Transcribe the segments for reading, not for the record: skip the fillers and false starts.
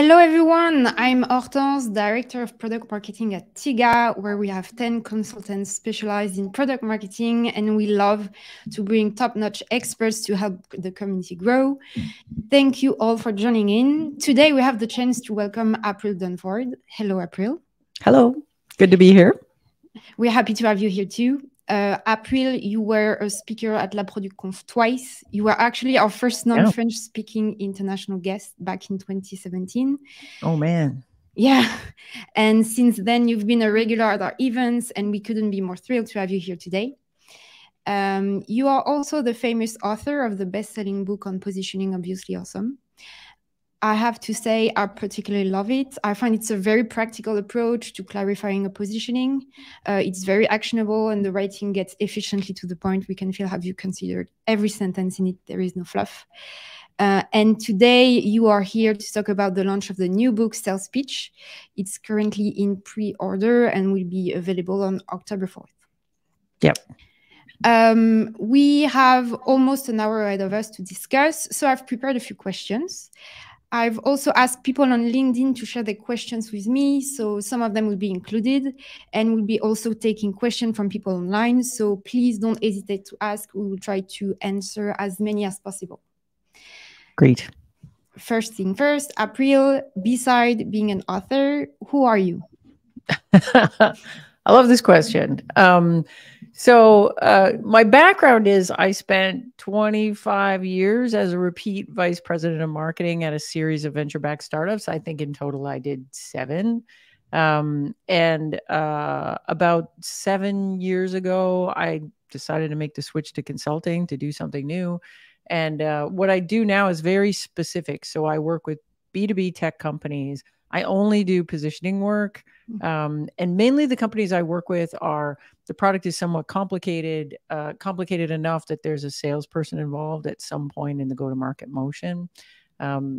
Hello, everyone. I'm Hortense, Director of Product Marketing at Thiga, where we have 10 consultants specialized in product marketing, and we love to bring top-notch experts to help the community grow. Thank you all for joining in. Today, we have the chance to welcome April Dunford. Hello, April. Hello. Good to be here. We're happy to have you here too. April, you were a speaker at La Product Conf twice. You were actually our first non-French speaking international guest back in 2017. Oh, man. Yeah. And since then, you've been a regular at our events, and we couldn't be more thrilled to have you here today. You are also the famous author of the best-selling book on positioning, Obviously Awesome. I have to say, I particularly love it. I find it's a very practical approach to clarifying a positioning. It's very actionable, and the writing gets efficiently to the point. We can feel, have you considered every sentence in it? There is no fluff. And today you are here to talk about the launch of the new book, Salespitch. It's currently in pre-order and will be available on October 4th. Yep. We have almost an hour ahead of us to discuss, so I've prepared a few questions. I've also asked people on LinkedIn to share their questions with me, so some of them will be included, and we'll be also taking questions from people online, so please don't hesitate to ask. We will try to answer as many as possible. Great. First thing first, April, beside being an author, who are you? I love this question. My background is I spent 25 years as a repeat vice president of marketing at a series of venture-backed startups. I think in total I did 7. About 7 years ago, I decided to make the switch to consulting to do something new. And what I do now is very specific. So I work with B2B tech companies. I only do positioning work. And mainly the companies I work with are, the product is somewhat complicated enough that there's a salesperson involved at some point in the go-to-market motion.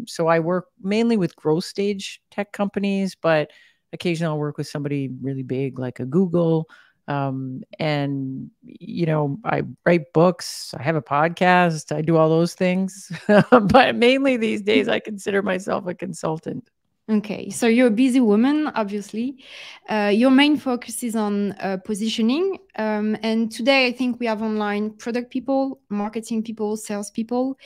So I work mainly with growth stage tech companies, but occasionally I'll work with somebody really big like a Google. And, you know, I write books, I have a podcast, I do all those things. But mainly these days, I consider myself a consultant. Okay, so you're a busy woman, obviously. Your main focus is on positioning. And today, I think we have online product people, marketing people, sales people.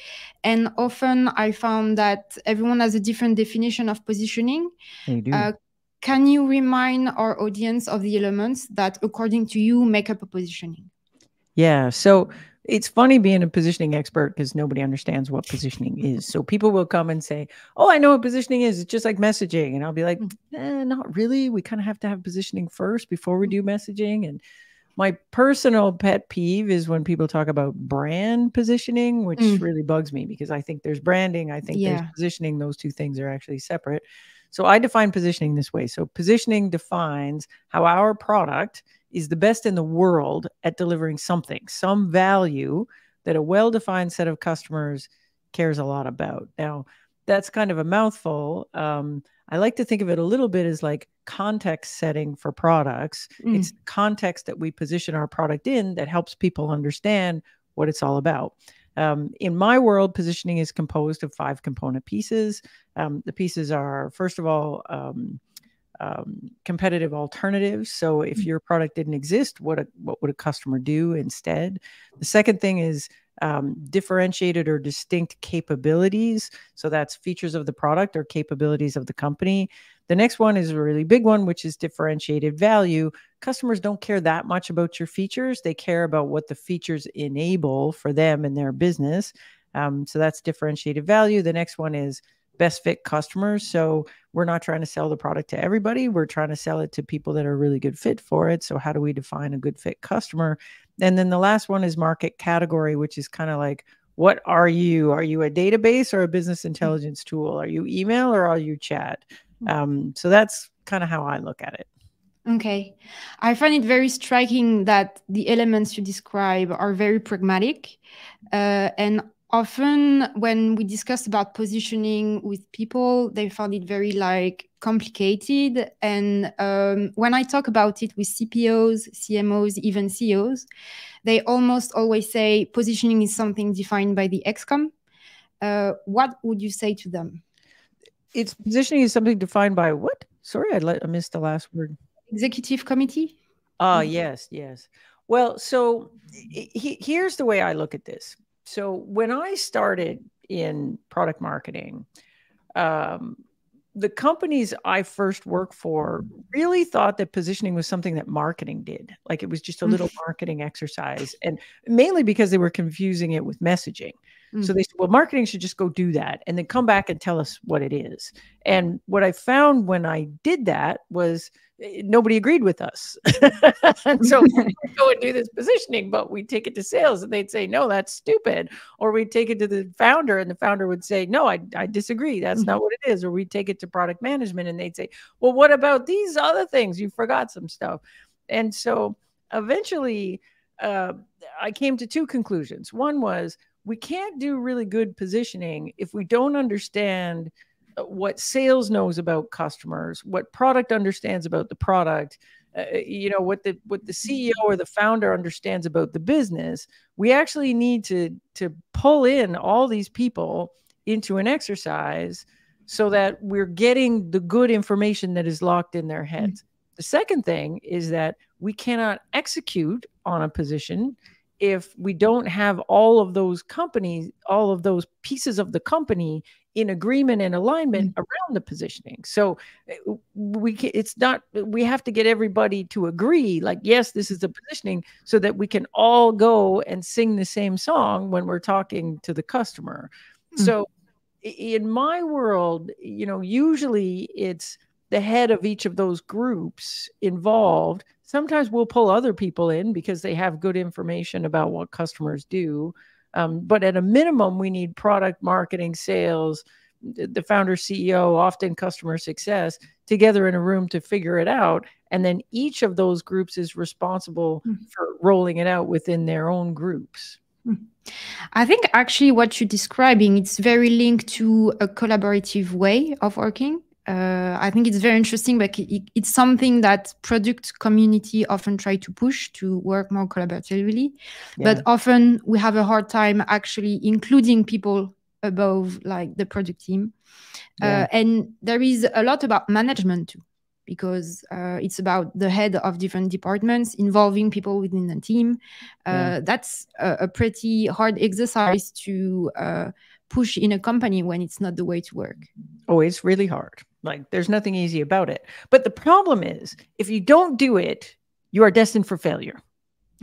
And often I found that everyone has a different definition of positioning. They do. Can you remind our audience of the elements that, according to you, make up a positioning? Yeah, so it's funny being a positioning expert because nobody understands what positioning is. So people will come and say, oh, I know what positioning is. It's just like messaging. And I'll be like, not really. We kind of have to have positioning first before we do messaging. And my personal pet peeve is when people talk about brand positioning, which really bugs me because I think there's branding. I think there's positioning. Those two things are actually separate. So I define positioning this way. So positioning defines how our product is the best in the world at delivering something, some value that a well-defined set of customers cares a lot about. Now, that's kind of a mouthful. I like to think of it a little bit as like context setting for products. It's the context that we position our product in that helps people understand what it's all about. In my world, positioning is composed of 5 component pieces. The pieces are, first of all, competitive alternatives. So if your product didn't exist, what would a customer do instead? The second thing is differentiated or distinct capabilities. So that's features of the product or capabilities of the company. The next one is a really big one, which is differentiated value. Customers don't care that much about your features. They care about what the features enable for them and their business. So that's differentiated value. The next one is best fit customers. So we're not trying to sell the product to everybody. We're trying to sell it to people that are a really good fit for it. So how do we define a good fit customer? And then the last one is market category, which is kind of like, what are you? Are you a database or a business intelligence tool? Are you email or are you chat? So that's kind of how I look at it. Okay. I find it very striking that the elements you describe are very pragmatic. And often when we discuss about positioning with people, they found it very complicated. And when I talk about it with CPOs, CMOs, even CEOs, they almost always say positioning is something defined by the XCOM. What would you say to them? Its positioning is something defined by what? Sorry, I missed the last word. Executive committee? Ah, yes, yes. Well, so here's the way I look at this. So when I started in product marketing, um, the companies I first worked for really thought that positioning was something that marketing did. Like it was just a little marketing exercise, and mainly because they were confusing it with messaging. So they said, well, marketing should just go do that and then come back and tell us what it is. And what I found when I did that was nobody agreed with us. And so we'd go and do this positioning, but we'd take it to sales and they'd say, no, that's stupid. Or we'd take it to the founder and the founder would say, no, I disagree. That's not what it is. Or we'd take it to product management and they'd say, well, what about these other things? You forgot some stuff. And so eventually I came to two conclusions. One was we can't do really good positioning if we don't understand what sales knows about customers, what product understands about the product, what the CEO or the founder understands about the business. We actually need to pull in all these people into an exercise so that we're getting the good information that is locked in their heads. The second thing is that we cannot execute on a position if we don't have all of those companies, all of those pieces of the company in agreement and alignment around the positioning. So we have to get everybody to agree, like, yes, this is the positioning, so that we can all go and sing the same song when we're talking to the customer. So in my world, usually it's the head of each of those groups involved. Sometimes we'll pull other people in because they have good information about what customers do. But at a minimum, we need product marketing, sales, the founder, CEO, often customer success together in a room to figure it out. And then each of those groups is responsible for rolling it out within their own groups. I think actually what you're describing, it's very linked to a collaborative way of working. I think it's very interesting, but it's something that product community often try to push to work more collaboratively. Yeah. But often we have a hard time actually including people above like the product team. Yeah. And there is a lot about management too, because it's about the head of different departments involving people within the team. That's a pretty hard exercise to push in a company when it's not the way to work. Oh, it's really hard. Like there's nothing easy about it. But the problem is if you don't do it, you are destined for failure.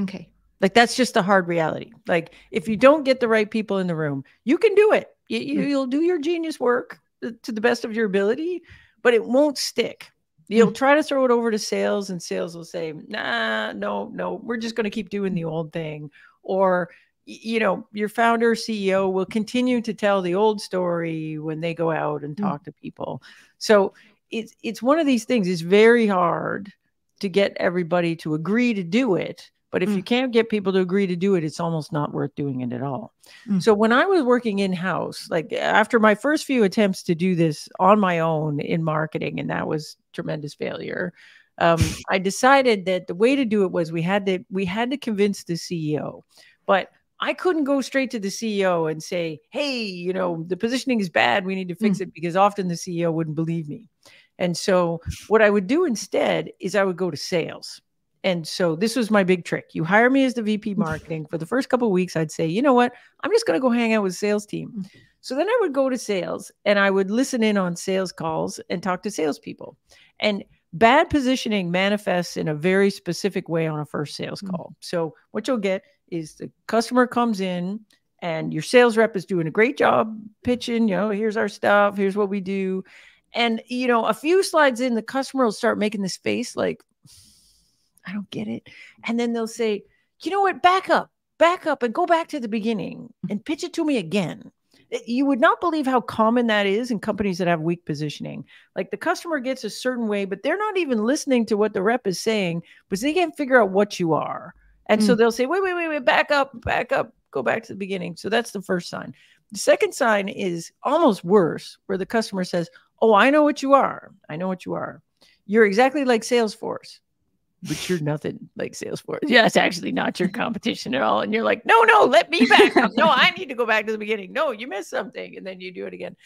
Okay. Like that's just the hard reality. Like if you don't get the right people in the room, you can do it. You'll do your genius work to the best of your ability, but it won't stick. You'll try to throw it over to sales and sales will say, nah, no, we're just going to keep doing the old thing. Or, your founder, CEO will continue to tell the old story when they go out and talk to people. So it's one of these things. It's very hard to get everybody to agree to do it. But if you can't get people to agree to do it, it's almost not worth doing it at all. So when I was working in-house, like after my first few attempts to do this on my own in marketing, and that was tremendous failure, I decided that the way to do it was we had to convince the CEO. But I couldn't go straight to the CEO and say, hey, the positioning is bad. We need to fix it, because often the CEO wouldn't believe me. And so what I would do instead is I would go to sales. And so this was my big trick. You hire me as the VP marketing. For the first couple of weeks, I'd say, you know what? I'm just going to go hang out with the sales team. So then I would go to sales and I would listen in on sales calls and talk to salespeople. And bad positioning manifests in a very specific way on a first sales call. So what you'll get is the customer comes in and your sales rep is doing a great job pitching, here's our stuff, here's what we do. And, a few slides in, the customer will start making this face like, I don't get it. And then they'll say, you know what, back up and go back to the beginning and pitch it to me again. You would not believe how common that is in companies that have weak positioning. Like the customer gets a certain way, but they're not even listening to what the rep is saying, because they can't figure out what you are. And so they'll say, wait, back up, go back to the beginning. So that's the first sign. The second sign is almost worse, where the customer says, oh, I know what you are. You're exactly like Salesforce, but you're nothing like Salesforce. Yeah, it's actually not your competition at all. And you're like, no, let me back up. No, I need to go back to the beginning. No, you missed something. And then you do it again.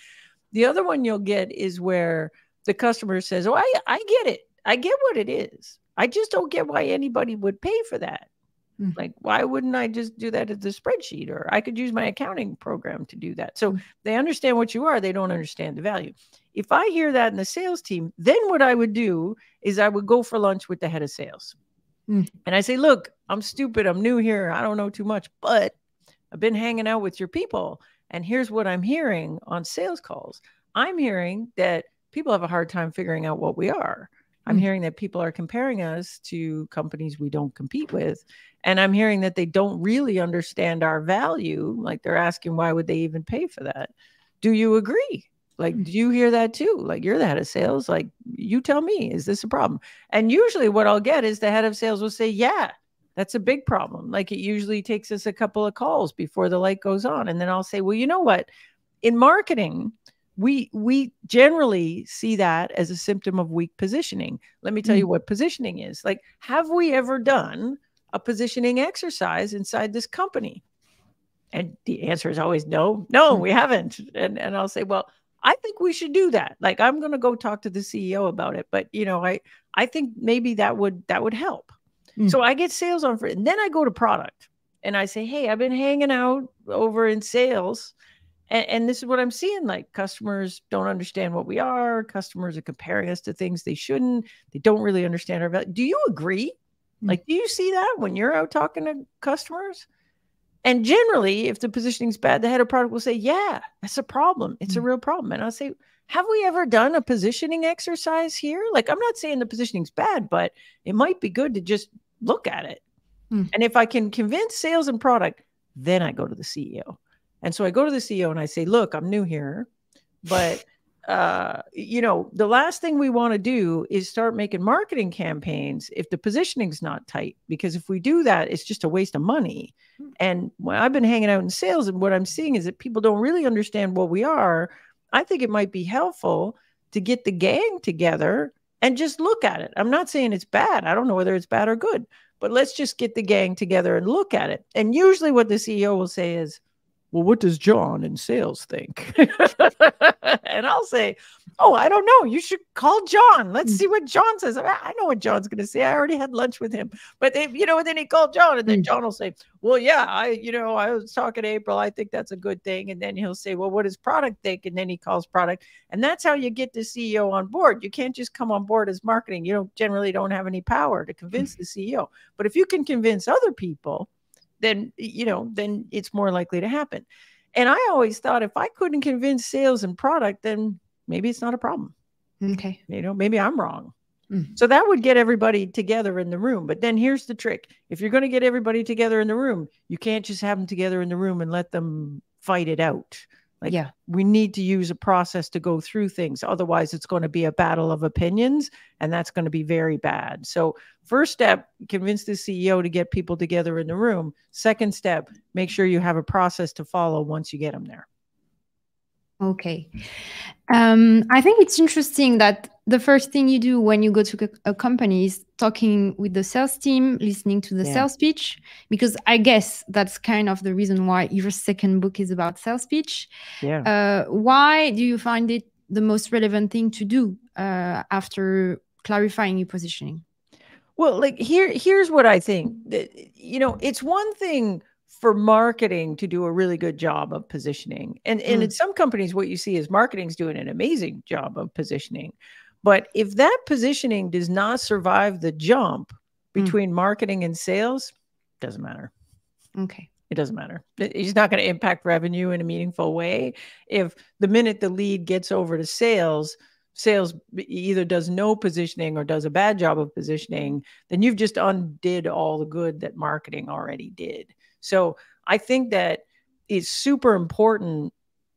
The other one you'll get is where the customer says, oh, I get it. I get what it is. I just don't get why anybody would pay for that. Like, why wouldn't I just do that as the spreadsheet? Or I could use my accounting program to do that. So they understand what you are. They don't understand the value. If I hear that in the sales team, then what I would do is I would go for lunch with the head of sales. And I say, look, I'm stupid. I'm new here. I don't know too much, but I've been hanging out with your people. And here's what I'm hearing on sales calls. I'm hearing that people have a hard time figuring out what we are. I'm hearing that people are comparing us to companies we don't compete with. And I'm hearing that they don't really understand our value. Like, they're asking, why would they even pay for that? Do you agree? Like, do you hear that too? Like, you're the head of sales. Like, you tell me, is this a problem? And usually what I'll get is the head of sales will say, yeah, that's a big problem. Like, it usually takes us a couple of calls before the light goes on. And then I'll say, well, you know what? In marketing, we generally see that as a symptom of weak positioning. Let me tell you what positioning is. Like, have we ever done a positioning exercise inside this company? And the answer is always no, we haven't. And I'll say, well, I think we should do that. Like, I'm going to go talk to the CEO about it. But, you know, I think maybe that would help. So I get sales on for it. And then I go to product and I say, hey, I've been hanging out over in sales. And this is what I'm seeing. Like, customers don't understand what we are. Customers are comparing us to things they shouldn't. They don't really understand our value. Do you agree? Like, do you see that when you're out talking to customers? And generally, if the positioning's bad, the head of product will say, yeah, that's a problem. It's a real problem. And I'll say, have we ever done a positioning exercise here? Like, I'm not saying the positioning's bad, but it might be good to just look at it. And if I can convince sales and product, then I go to the CEO. And so I go to the CEO and I say, look, I'm new here, but, you know, the last thing we want to do is start making marketing campaigns if the positioning's not tight, because if we do that, it's just a waste of money. And when I've been hanging out in sales, and what I'm seeing is that people don't really understand what we are. I think it might be helpful to get the gang together and just look at it. I'm not saying it's bad. I don't know whether it's bad or good, but let's just get the gang together and look at it. And usually what the CEO will say is, well, what does John in sales think? And I'll say, oh, I don't know. You should call John. Let's see what John says. I know what John's going to say. I already had lunch with him. But they, you know, and then he called John, and then John will say, well, yeah, I was talking to April. I think that's a good thing. And then he'll say, well, what does product think? And then he calls product. And that's how you get the CEO on board. You can't just come on board as marketing. You generally don't have any power to convince the CEO. But if you can convince other people, then it's more likely to happen. And I always thought, if I couldn't convince sales and product, then maybe it's not a problem. Okay. Maybe I'm wrong. So that would get everybody together in the room. But then here's the trick. If you're going to get everybody together in the room, you can't just have them together in the room and let them fight it out. Like, we need to use a process to go through things. Otherwise, it's going to be a battle of opinions, and that's going to be very bad. So first step, convince the CEO to get people together in the room. Second step, make sure you have a process to follow once you get them there. Okay. I think it's interesting that the first thing you do when you go to a company is talking with the sales team, listening to the sales pitch, because I guess that's kind of the reason why your second book is about sales pitch. Why do you find it the most relevant thing to do after clarifying your positioning? Well, like, here's what I think. It's one thing for marketing to do a really good job of positioning. And in some companies, what you see is marketing's doing an amazing job of positioning. But if that positioning does not survive the jump between marketing and sales, it doesn't matter. Okay. It doesn't matter. It's not going to impact revenue in a meaningful way. If the minute the lead gets over to sales either does no positioning or does a bad job of positioning, then you've just undid all the good that marketing already did. So I think that it's super important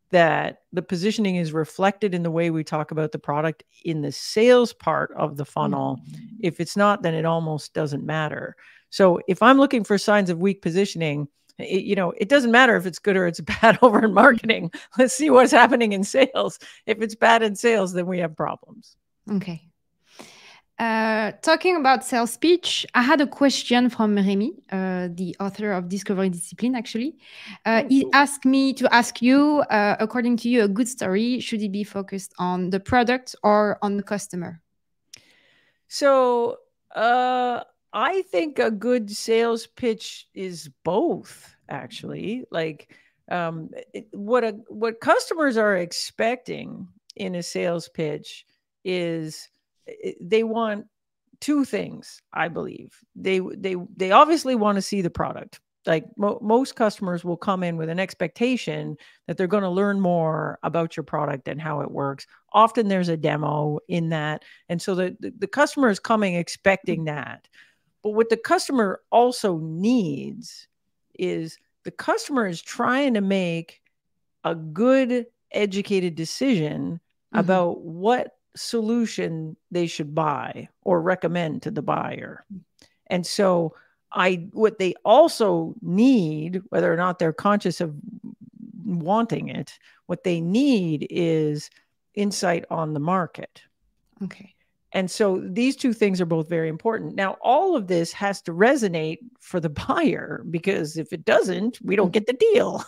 that the positioning is reflected in the way we talk about the product in the sales part of the funnel. If it's not, then it almost doesn't matter. So if I'm looking for signs of weak positioning, it doesn't matter if it's good or it's bad over in marketing. Let's see what's happening in sales. If it's bad in sales, then we have problems. Okay. Talking about sales pitch, I had a question from Remy, the author of Discovery Discipline, actually. He asked me to ask you, according to you, a good story, should it be focused on the product or on the customer? So I think a good sales pitch is both, actually. Like what customers are expecting in a sales pitch is they want two things, I believe. They obviously want to see the product. Like most customers will come in with an expectation that they're going to learn more about your product and how it works. Often there's a demo in that. And so the customer is coming expecting that. But what the customer also needs is the customer is trying to make a good educated decision about what solution they should buy or recommend to the buyer. And so what they also need, whether or not they're conscious of wanting it, what they need is insight on the market. Okay. And so these two things are both very important. Now, all of this has to resonate for the buyer, because if it doesn't, we don't get the deal.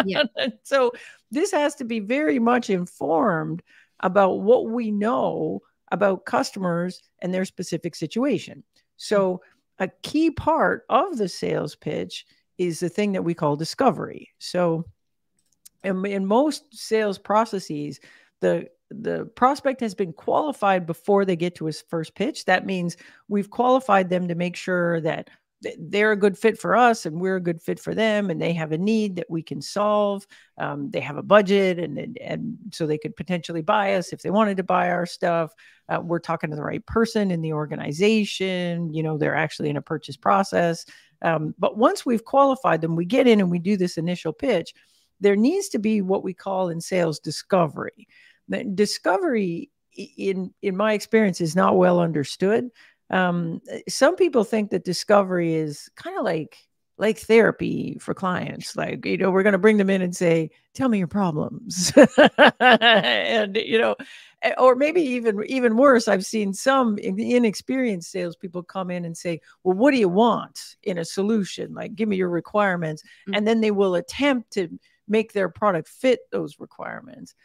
Yeah. So this has to be very much informed about what we know about customers and their specific situation. So a key part of the sales pitch is the thing that we call discovery. So in most sales processes, the prospect has been qualified before they get to his first pitch. That means we've qualified them to make sure that they're a good fit for us and we're a good fit for them, and they have a need that we can solve. They have a budget, and so they could potentially buy us if they wanted to buy our stuff. We're talking to the right person in the organization. They're actually in a purchase process. But once we've qualified them, we get in and we do this initial pitch. There needs to be what we call in sales discovery. Discovery, in my experience, is not well understood. Some people think that discovery is kind of like therapy for clients. Like, we're going to bring them in and say, tell me your problems. And, or maybe even worse, I've seen some inexperienced salespeople come in and say, well, what do you want in a solution? Like, give me your requirements. And then they will attempt to make their product fit those requirements.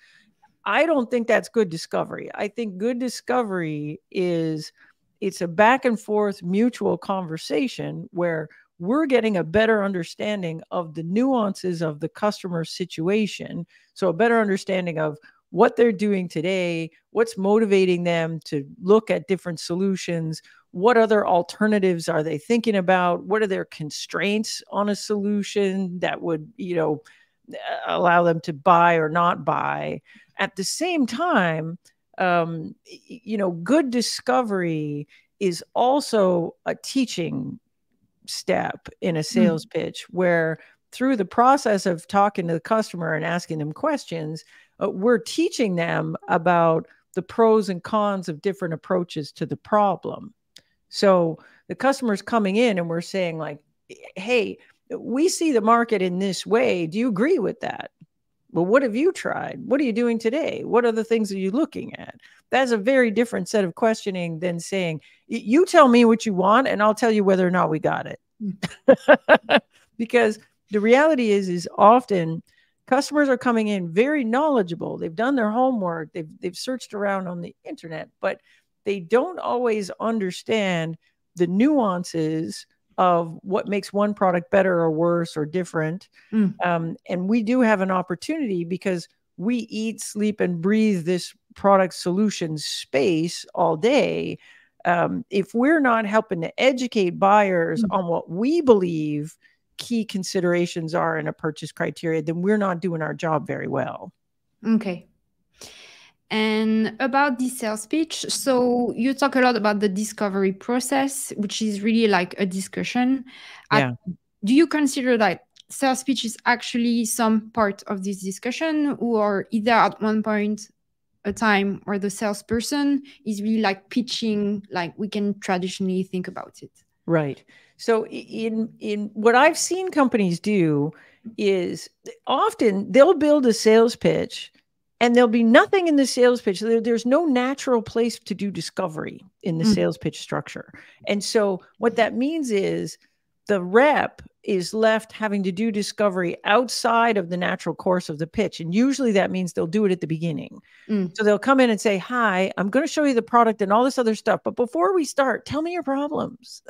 I don't think that's good discovery. I think good discovery it's a back and forth mutual conversation where we're getting a better understanding of the nuances of the customer situation. So a better understanding of what they're doing today, what's motivating them to look at different solutions, what other alternatives are they thinking about, what are their constraints on a solution that would, allow them to buy or not buy. At the same time, good discovery is also a teaching step in a sales pitch, where through the process of talking to the customer and asking them questions, we're teaching them about the pros and cons of different approaches to the problem. So the customer's coming in and we're saying, like, hey, we see the market in this way. Do you agree with that? Well, what have you tried? What are you doing today? What other things are you looking at? That's a very different set of questioning than saying, you tell me what you want and I'll tell you whether or not we got it. Because the reality is often customers are coming in very knowledgeable. They've done their homework. They've searched around on the internet, but they don't always understand the nuances of what makes one product better or worse or different. And we do have an opportunity, because we eat, sleep, and breathe this product solution space all day. If we're not helping to educate buyers on what we believe key considerations are in a purchase criteria, then we're not doing our job very well. Okay. And about the sales pitch, so you talk a lot about the discovery process, which is really like a discussion. Yeah. Do you consider that sales pitch is actually some part of this discussion, or either at one point a time where the salesperson is really like pitching, like we can traditionally think about it? Right. So in what I've seen companies do is often they'll build a sales pitch And there'll be nothing in the sales pitch. There's no natural place to do discovery in the sales pitch structure. And so what that means is the rep is left having to do discovery outside of the natural course of the pitch. And usually that means they'll do it at the beginning. So they'll come in and say, hi, I'm going to show you the product and all this other stuff. But before we start, tell me your problems.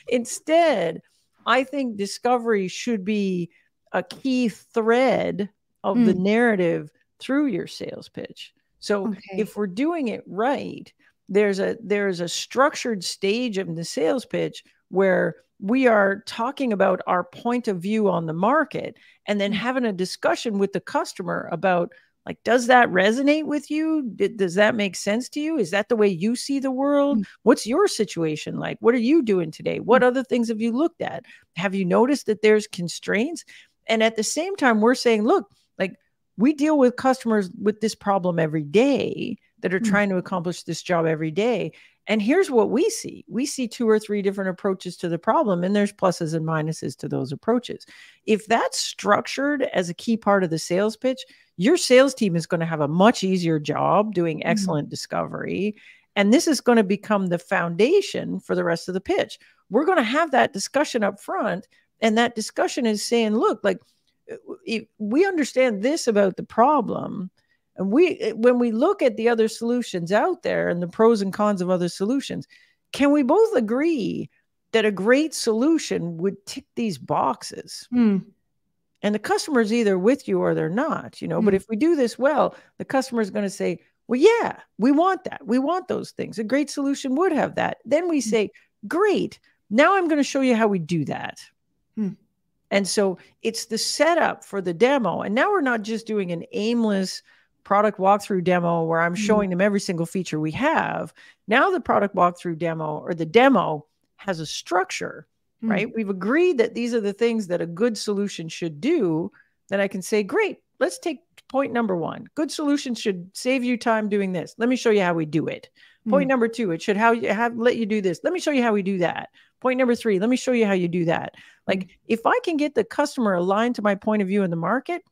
Instead, I think discovery should be a key thread of the narrative through your sales pitch. So if we're doing it right, there's a structured stage of the sales pitch where we are talking about our point of view on the market and then having a discussion with the customer about, like, does that resonate with you? Does that make sense to you? Is that the way you see the world? What's your situation like? What are you doing today? What other things have you looked at? Have you noticed that there's constraints? And at the same time, we're saying, look, like, we deal with customers with this problem every day that are trying to accomplish this job every day. And here's what we see. We see 2 or 3 different approaches to the problem, and there's pluses and minuses to those approaches. If that's structured as a key part of the sales pitch, your sales team is going to have a much easier job doing excellent discovery. And this is going to become the foundation for the rest of the pitch. We're going to have that discussion up front. And that discussion is saying, look, like, we understand this about the problem. And when we look at the other solutions out there and the pros and cons of other solutions, can we both agree that a great solution would tick these boxes? And the customer's either with you or they're not, you know, but if we do this well, the customer is going to say, well, yeah, we want that. We want those things. A great solution would have that. Then we say, great. Now I'm going to show you how we do that. And so it's the setup for the demo. And now we're not just doing an aimless product walkthrough demo where I'm showing them every single feature we have. Now the product walkthrough demo, or the demo, has a structure, right? We've agreed that these are the things that a good solution should do. Then I can say, great, let's take point number 1. Good solutions should save you time doing this. Let me show you how we do it. Point number 2, it should let you do this. Let me show you how we do that. Point number 3, let me show you how you do that. Like, if I can get the customer aligned to my point of view in the market,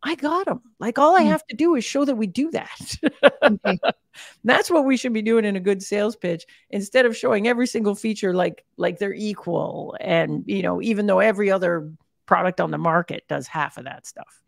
I got them. Like, all I have to do is show that we do that. That's what we should be doing in a good sales pitch, instead of showing every single feature like they're equal. And, you know, even though every other product on the market does half of that stuff.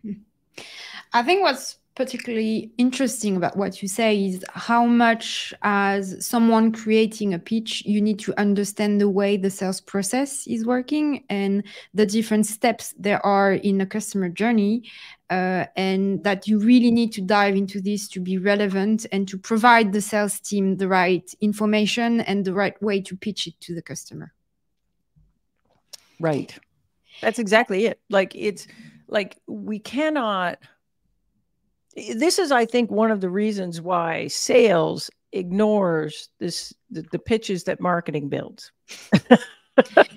I think what's particularly interesting about what you say is how much, as someone creating a pitch, you need to understand the way the sales process is working and the different steps there are in a customer journey, and that you really need to dive into this to be relevant and to provide the sales team the right information and the right way to pitch it to the customer. Right. That's exactly it. Like, it's like, we cannot... This is, I think, one of the reasons why sales ignores the pitches that marketing builds.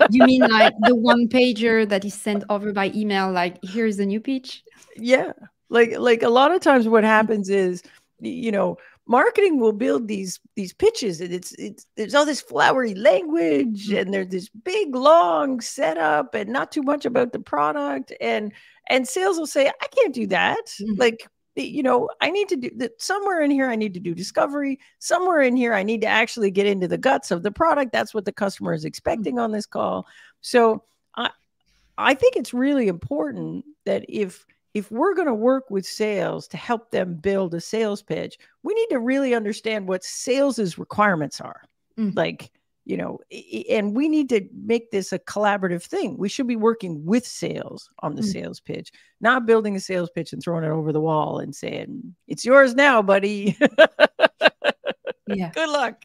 You mean like the one pager that is sent over by email, like, here's the new pitch? Yeah. Like a lot of times what happens is, you know, marketing will build these pitches, and there's all this flowery language, and there's this big long setup and not too much about the product. And sales will say, I can't do that. Like, you know, I need to do that somewhere in here. I need to do discovery somewhere in here. I need to actually get into the guts of the product. That's what the customer is expecting on this call. So I think it's really important that if we're going to work with sales to help them build a sales pitch, we need to really understand what sales's requirements are. Like, you know, and we need to make this a collaborative thing. We should be working with sales on the sales pitch, not building a sales pitch and throwing it over the wall and saying, it's yours now, buddy. Yeah. Good luck.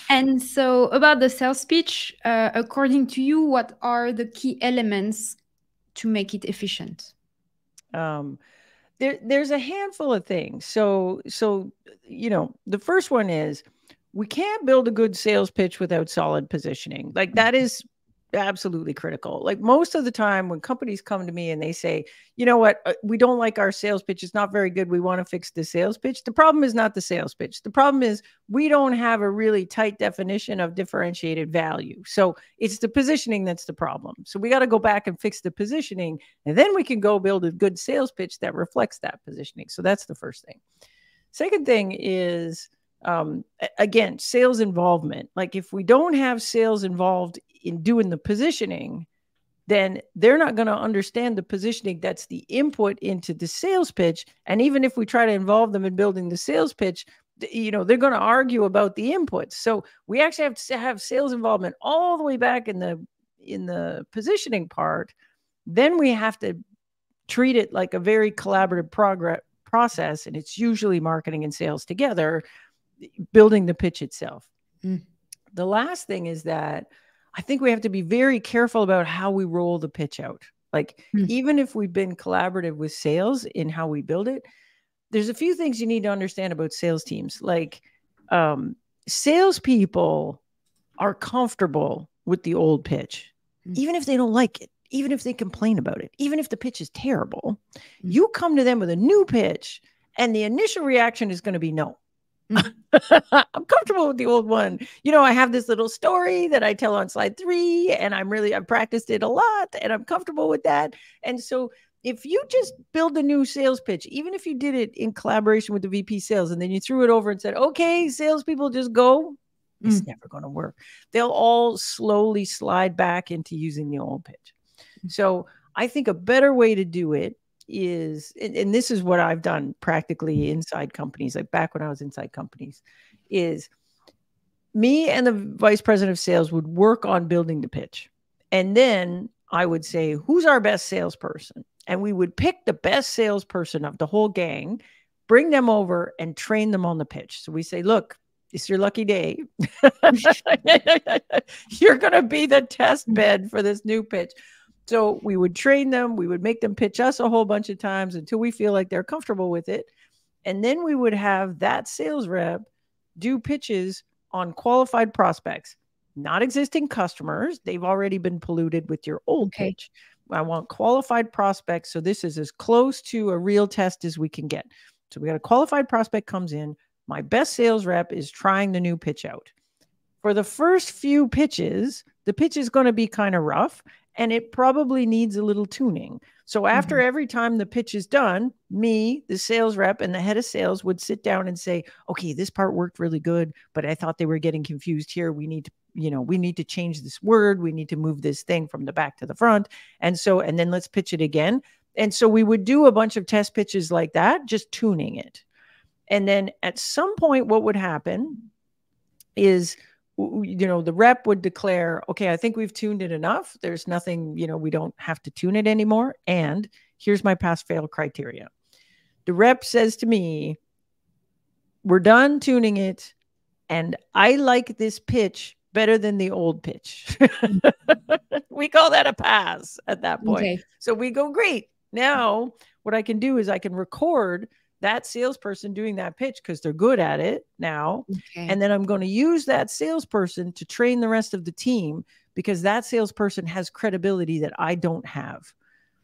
And so about the sales pitch, according to you, what are the key elements to make it efficient? There's a handful of things. So, you know, the first one is, we can't build a good sales pitch without solid positioning. Like, that is absolutely critical. Like most of the time when companies come to me and they say, you know what, we don't like our sales pitch. It's not very good. We want to fix the sales pitch. The problem is not the sales pitch. The problem is we don't have a really tight definition of differentiated value. So it's the positioning that's the problem. So we got to go back and fix the positioning, and then we can go build a good sales pitch that reflects that positioning. So that's the first thing. Second thing is, again, sales involvement. Like if we don't have sales involved in doing the positioning, then they're not going to understand the positioning that's the input into the sales pitch. And even if we try to involve them in building the sales pitch, you know, they're going to argue about the inputs. So we actually have to have sales involvement all the way back in the positioning part. Then we have to treat it like a very collaborative process, and it's usually marketing and sales together, building the pitch itself. The last thing is that I think we have to be very careful about how we roll the pitch out. Like even if we've been collaborative with sales in how we build it, there's a few things you need to understand about sales teams. Like salespeople are comfortable with the old pitch, even if they don't like it, even if they complain about it, even if the pitch is terrible. You come to them with a new pitch and the initial reaction is going to be no. I'm comfortable with the old one. You know, I have this little story that I tell on slide 3, and I've practiced it a lot, and I'm comfortable with that. And so if you just build a new sales pitch, even if you did it in collaboration with the VP sales, and then you threw it over and said, okay, salespeople just go, it's never going to work. They'll all slowly slide back into using the old pitch. So I think a better way to do it is, and this is what I've done practically inside companies, like back when I was inside companies, is me and the vice president of sales would work on building the pitch. And then I would say, who's our best salesperson? And we would pick the best salesperson of the whole gang, bring them over and train them on the pitch. So we say, look, it's your lucky day. You're going to be the test bed for this new pitch. So we would train them. We would make them pitch us a whole bunch of times until we feel like they're comfortable with it. And then we would have that sales rep do pitches on qualified prospects, not existing customers. They've already been polluted with your old pitch. I want qualified prospects. So this is as close to a real test as we can get. So we got a qualified prospect comes in. My best sales rep is trying the new pitch out. For the first few pitches, the pitch is going to be kind of rough, and it probably needs a little tuning. So after every time the pitch is done, me, the sales rep, and the head of sales would sit down and say, okay, this part worked really good, but I thought they were getting confused here. We need to, we need to change this word. We need to move this thing from the back to the front. And then let's pitch it again. And so we would do a bunch of test pitches like that, just tuning it. And then at some point, what would happen is, the rep would declare, okay, I think we've tuned it enough. There's nothing, we don't have to tune it anymore. And here's my pass fail criteria. The rep says to me, we're done tuning it, and I like this pitch better than the old pitch. We call that a pass at that point. Okay. So we go, great. Now what I can do is I can record that salesperson doing that pitch because they're good at it now. Okay. And then I'm going to use that salesperson to train the rest of the team because that salesperson has credibility that I don't have.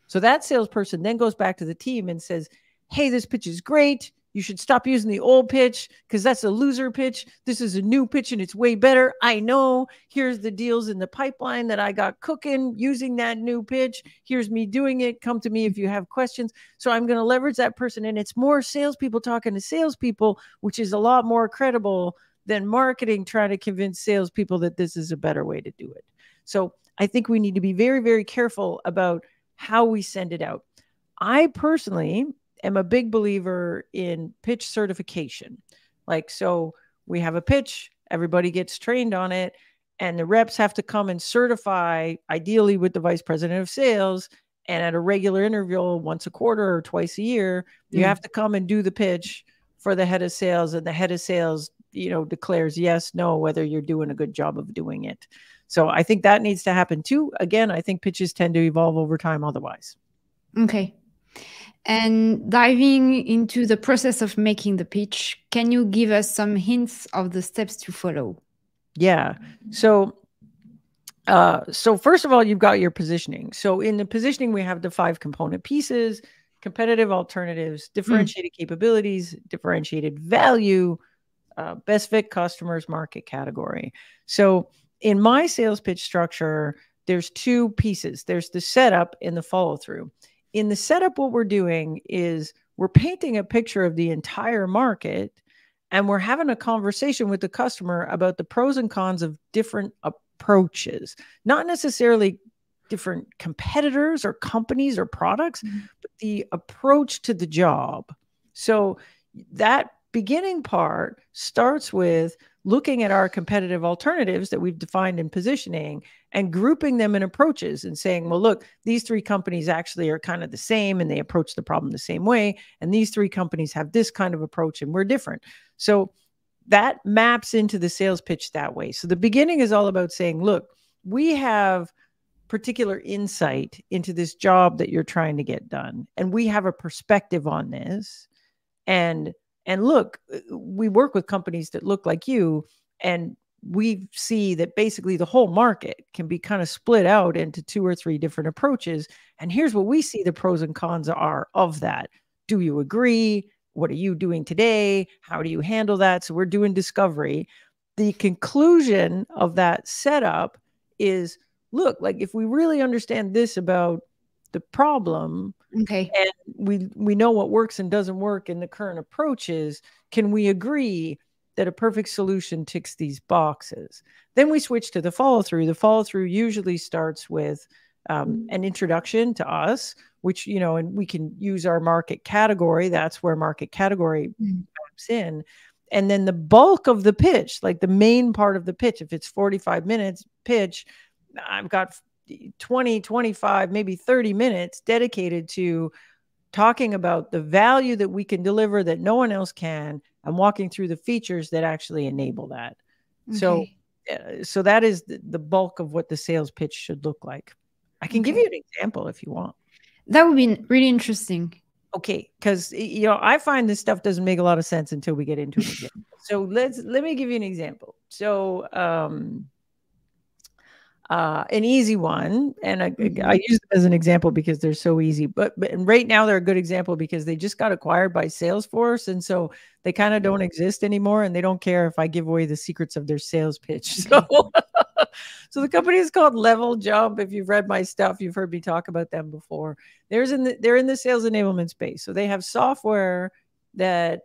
So that salesperson then goes back to the team and says, hey, this pitch is great. You should stop using the old pitch because that's a loser pitch. This is a new pitch and it's way better. I know. Here's the deals in the pipeline that I got cooking using that new pitch. Here's me doing it. Come to me if you have questions. So I'm going to leverage that person. And it's more salespeople talking to salespeople, which is a lot more credible than marketing trying to convince salespeople that this is a better way to do it. So I think we need to be very, very careful about how we send it out. I personally am a big believer in pitch certification. So we have a pitch, everybody gets trained on it, and the reps have to come and certify, ideally with the vice president of sales, and at a regular interval once a quarter or twice a year, you have to come and do the pitch for the head of sales, and the head of sales, declares yes, no, whether you're doing a good job of doing it. So I think that needs to happen too. Again, I think pitches tend to evolve over time otherwise. Okay. And diving into the process of making the pitch, can you give us some hints of the steps to follow? Yeah. So So first of all, you've got your positioning. So in the positioning, we have the 5 component pieces: competitive alternatives, differentiated capabilities, differentiated value, best fit customers, market category. So in my sales pitch structure, there's 2 pieces. There's the setup and the follow through. In the setup, what we're doing is we're painting a picture of the entire market, and we're having a conversation with the customer about the pros and cons of different approaches, not necessarily different competitors or companies or products, but the approach to the job. So that beginning part starts with looking at our competitive alternatives that we've defined in positioning and grouping them in approaches and saying, well, look, these 3 companies actually are kind of the same and they approach the problem the same way. And these 3 companies have this kind of approach and we're different. So that maps into the sales pitch that way. So the beginning is all about saying, look, we have particular insight into this job that you're trying to get done, and we have a perspective on this. And look, we work with companies that look like you, and we see that basically the whole market can be kind of split out into 2 or 3 different approaches. And here's what we see the pros and cons are of that. Do you agree? What are you doing today? How do you handle that? So we're doing discovery. The conclusion of that setup is, look, like if we really understand this about the problem, Okay. and we know what works and doesn't work in the current approaches, can we agree that a perfect solution ticks these boxes? Then we switch to the follow through. The follow through usually starts with an introduction to us, which, you know, and we can use our market category. That's where market category maps in. And then the bulk of the pitch, like the main part of the pitch, if it's 45 minutes pitch, I've got 20, 25, maybe 30 minutes dedicated to talking about the value that we can deliver that no one else can, and walking through the features that actually enable that. Okay. So that is the bulk of what the sales pitch should look like. I can give you an example if you want. That would be really interesting. Okay, because, you know, I find this stuff doesn't make a lot of sense until we get into an example. So let me give you an example. So an easy one, and I use them as an example because they're so easy, but right now they're a good example because they just got acquired by Salesforce, and so they kind of don't exist anymore, and they don't care if I give away the secrets of their sales pitch. So so the company is called Level Jump. If you've read my stuff, you've heard me talk about them before. They're in the sales enablement space. So they have software that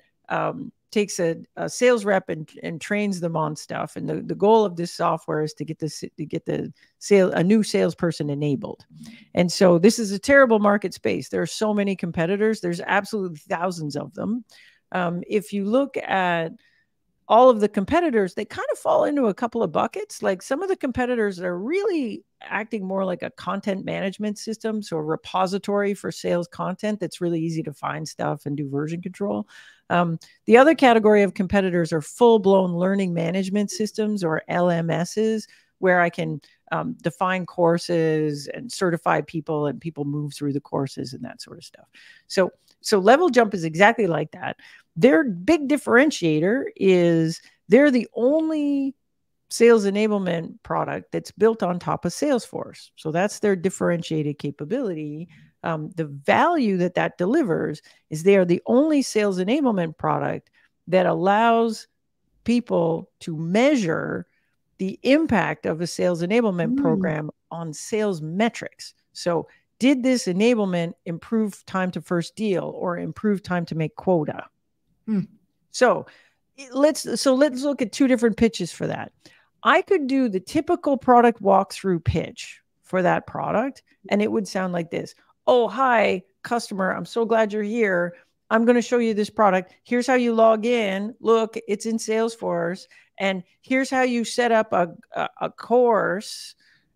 takes a sales rep and trains them on stuff. And the goal of this software is to get a new salesperson enabled. And so this is a terrible market space. There are so many competitors. There's absolutely thousands of them. If you look at all of the competitors, they kind of fall into a couple of buckets. Like some of the competitors are really acting more like a content management system, so a repository for sales content that's really easy to find stuff and do version control. The other category of competitors are full-blown learning management systems, or LMSs, where I can define courses and certify people, and people move through the courses and that sort of stuff. So Level Jump is exactly like that. Their big differentiator is they're the only sales enablement product that's built on top of Salesforce. So that's their differentiated capability. The value that delivers is they are the only sales enablement product that allows people to measure the impact of a sales enablement program on sales metrics. So did this enablement improve time to first deal or improve time to make quota? So let's look at 2 different pitches for that. I could do the typical product walkthrough pitch for that product, and it would sound like this. Oh, hi, customer. I'm so glad you're here. I'm going to show you this product. Here's how you log in. Look, it's in Salesforce. And here's how you set up a course.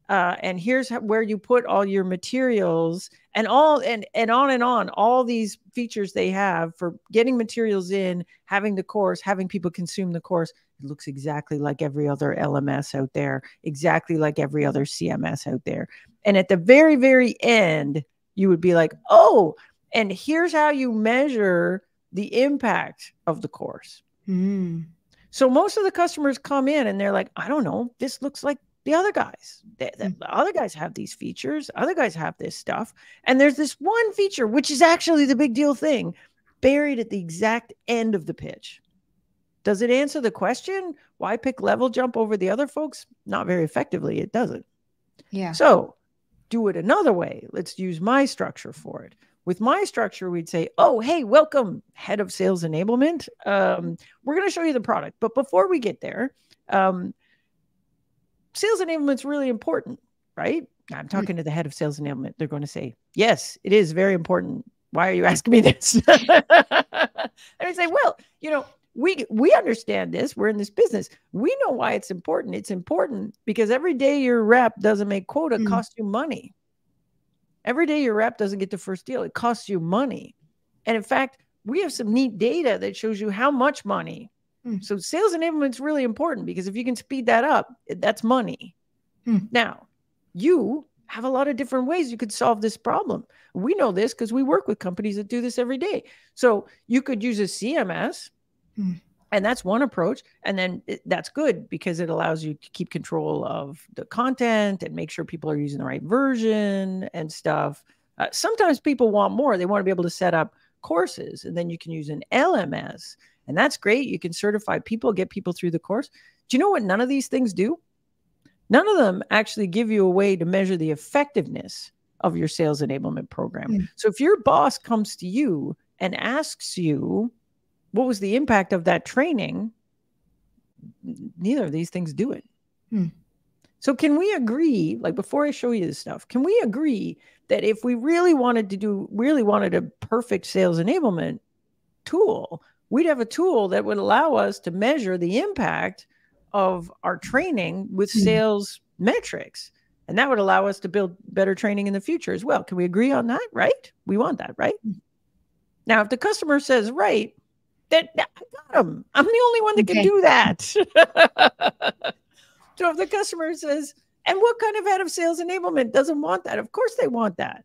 And here's where you put all your materials, and on and on. All these features they have for getting materials in, having the course, having people consume the course. It looks exactly like every other LMS out there, exactly like every other CMS out there. And at the very, very end, you would be like, oh, and here's how you measure the impact of the course. So most of the customers come in and they're like, I don't know, this looks like the other guys. The other guys have these features. Other guys have this stuff. And there's this one feature, which is actually the big deal thing, buried at the exact end of the pitch. Does it answer the question? Why pick level jump over the other folks? Not very effectively. It doesn't. Yeah. So do it another way. Let's use my structure for it. With my structure, we'd say, oh, hey, welcome, head of sales enablement. We're going to show you the product. But before we get there, sales enablement is really important, right? I'm talking to the head of sales enablement. They're going to say, yes, it is very important. Why are you asking me this? And I say, well, we understand this. We're in this business. We know why it's important. It's important because every day your rep doesn't make quota costs you money. Every day your rep doesn't get the first deal. It costs you money. And in fact, we have some neat data that shows you how much money. So sales enablement is really important because if you can speed that up, that's money. Now, you have a lot of different ways you could solve this problem. We know this because we work with companies that do this every day. So you could use a CMS. And that's one approach. And then that's good because it allows you to keep control of the content and make sure people are using the right version and stuff. Sometimes people want more. They want to be able to set up courses, and then you can use an LMS. And that's great. You can certify people, get people through the course. Do you know what none of these things do? None of them actually give you a way to measure the effectiveness of your sales enablement program. So if your boss comes to you and asks you, what was the impact of that training? Neither of these things do it. So can we agree, like before I show you this stuff, can we agree that if we really wanted a perfect sales enablement tool, we'd have a tool that would allow us to measure the impact of our training with sales metrics. And that would allow us to build better training in the future as well. Can we agree on that? Right? We want that, right? Now, if the customer says, right, I got them. I'm the only one that can do that. So if the customer says, and what kind of head of sales enablement doesn't want that? Of course they want that.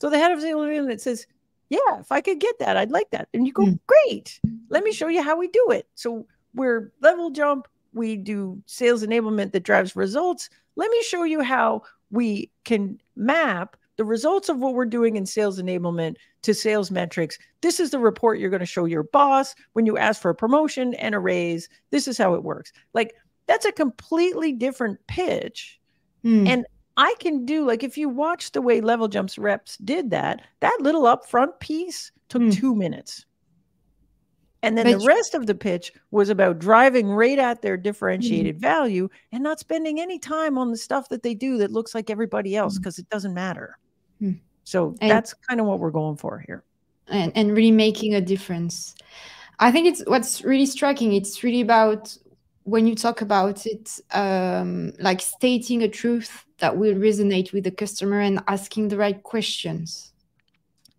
So the head of sales enablement says, yeah, if I could get that, I'd like that. And you go, great. Let me show you how we do it. So we're level jump. We do sales enablement that drives results. Let me show you how we can map the results of what we're doing in sales enablement to sales metrics. This is the report you're going to show your boss when you ask for a promotion and a raise. This is how it works. Like, that's a completely different pitch. And I can do, like, if you watch the way Level Jump's reps did that little upfront piece took 2 minutes. And then the rest of the pitch was about driving right at their differentiated value and not spending any time on the stuff that they do that looks like everybody else, because it doesn't matter. So that's kind of what we're going for here. And really making a difference. I think it's what's really striking. It's really about when you talk about it, like stating a truth that will resonate with the customer and asking the right questions.